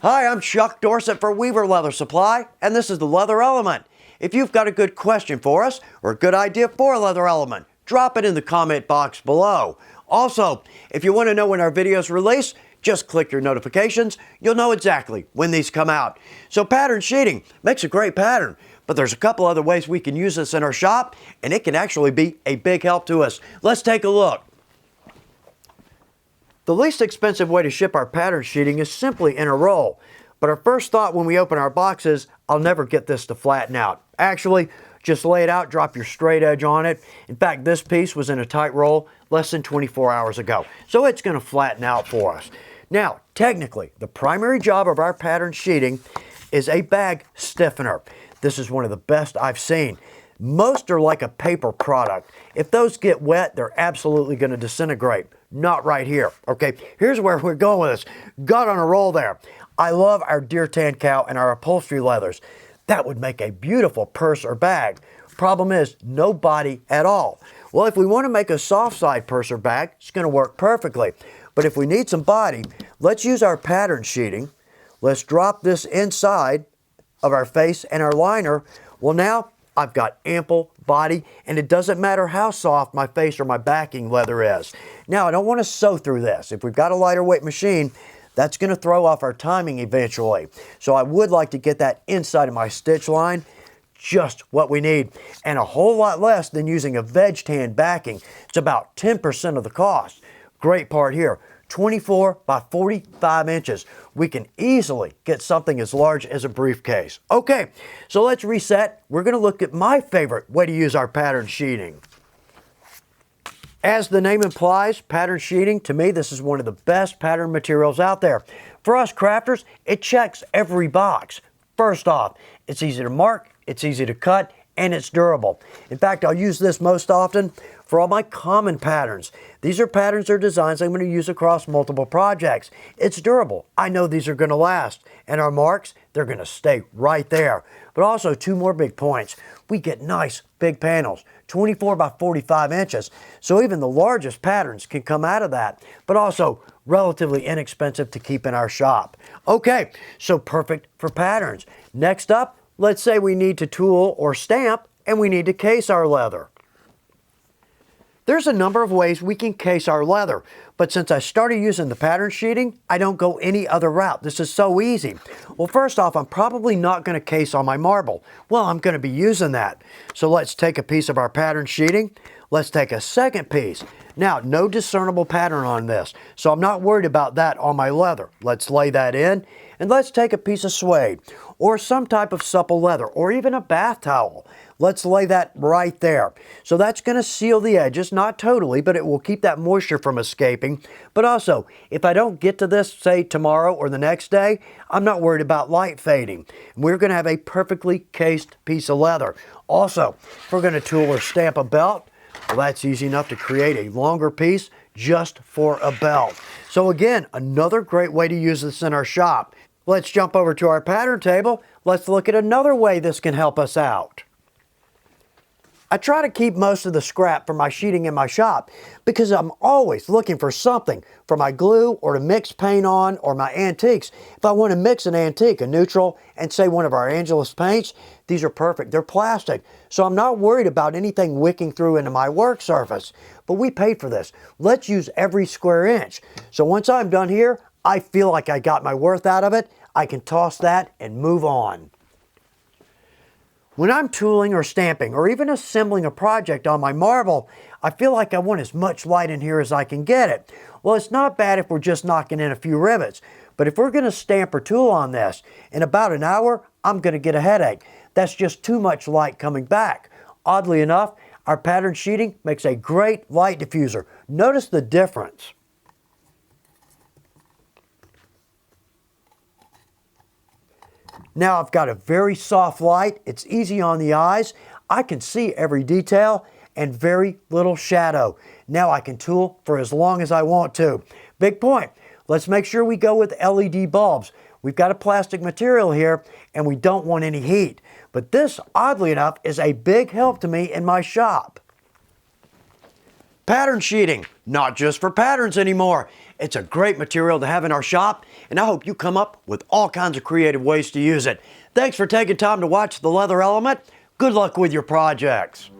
Hi, I'm Chuck Dorset for Weaver Leather Supply, and this is the Leather Element. If you've got a good question for us or a good idea for a Leather Element, drop it in the comment box below. Also, if you want to know when our videos release, just click your notifications. You'll know exactly when these come out. So pattern sheeting makes a great pattern, but there's a couple other ways we can use this in our shop, and it can actually be a big help to us. Let's take a look. The least expensive way to ship our pattern sheeting is simply in a roll. But our first thought when we open our box is, I'll never get this to flatten out. Actually, just lay it out, drop your straight edge on it. In fact, this piece was in a tight roll less than 24 hours ago. So it's going to flatten out for us. Now, technically, the primary job of our pattern sheeting is a bag stiffener. This is one of the best I've seen. Most are like a paper product. If those get wet, they're absolutely going to disintegrate. Not right here. Okay, here's where we're going with this. Got on a roll there. I love our deer tan cow and our upholstery leathers. That would make a beautiful purse or bag. Problem is, no body at all. Well, if we want to make a soft side purse or bag, it's going to work perfectly. But if we need some body, let's use our pattern sheeting. Let's drop this inside of our face and our liner. Well, now I've got ample body, and it doesn't matter how soft my face or my backing leather is. Now, I don't want to sew through this. If we've got a lighter weight machine, that's going to throw off our timing eventually. So I would like to get that inside of my stitch line, just what we need, and a whole lot less than using a veg tan backing. It's about 10% of the cost. Great part here. 24 by 45 inches. We can easily get something as large as a briefcase. Okay, so let's reset. We're going to look at my favorite way to use our pattern sheeting. As the name implies, pattern sheeting, to me, this is one of the best pattern materials out there. For us crafters, it checks every box. First off, it's easy to mark, it's easy to cut, and it's durable. In fact, I'll use this most often for all my common patterns. These are patterns or designs I'm going to use across multiple projects. It's durable. I know these are going to last. And our marks, they're going to stay right there. But also, two more big points. We get nice big panels, 24 by 45 inches. So even the largest patterns can come out of that. But also relatively inexpensive to keep in our shop. Okay, so perfect for patterns. Next up, let's say we need to tool or stamp and we need to case our leather. There's a number of ways we can case our leather, but since I started using the pattern sheeting, I don't go any other route. This is so easy. Well, first off, I'm probably not going to case on my marble. Well, I'm going to be using that. So let's take a piece of our pattern sheeting. Let's take a second piece. Now, no discernible pattern on this, so I'm not worried about that on my leather. Let's lay that in, and let's take a piece of suede or some type of supple leather or even a bath towel. Let's lay that right there. So that's going to seal the edges, not totally, but it will keep that moisture from escaping. But also, if I don't get to this, say tomorrow or the next day, I'm not worried about light fading. We're going to have a perfectly cased piece of leather. Also, if we're going to tool or stamp a belt, well, that's easy enough to create a longer piece just for a belt. So again, another great way to use this in our shop. Let's jump over to our pattern table. Let's look at another way this can help us out. I try to keep most of the scrap for my sheeting in my shop because I'm always looking for something for my glue or to mix paint on or my antiques. If I want to mix an antique, a neutral, and say one of our Angelus paints, these are perfect. They're plastic, so I'm not worried about anything wicking through into my work surface. But we paid for this. Let's use every square inch. So once I'm done here, I feel like I got my worth out of it. I can toss that and move on. When I'm tooling or stamping or even assembling a project on my marble, I feel like I want as much light in here as I can get it. Well, it's not bad if we're just knocking in a few rivets, but if we're going to stamp or tool on this, in about an hour, I'm going to get a headache. That's just too much light coming back. Oddly enough, our pattern sheeting makes a great light diffuser. Notice the difference. Now I've got a very soft light. It's easy on the eyes. I can see every detail and very little shadow. Now I can tool for as long as I want to. Big point. Let's make sure we go with LED bulbs. We've got a plastic material here and we don't want any heat. But this, oddly enough, is a big help to me in my shop. Pattern sheeting, not just for patterns anymore. It's a great material to have in our shop, and I hope you come up with all kinds of creative ways to use it. Thanks for taking time to watch The Leather Element. Good luck with your projects.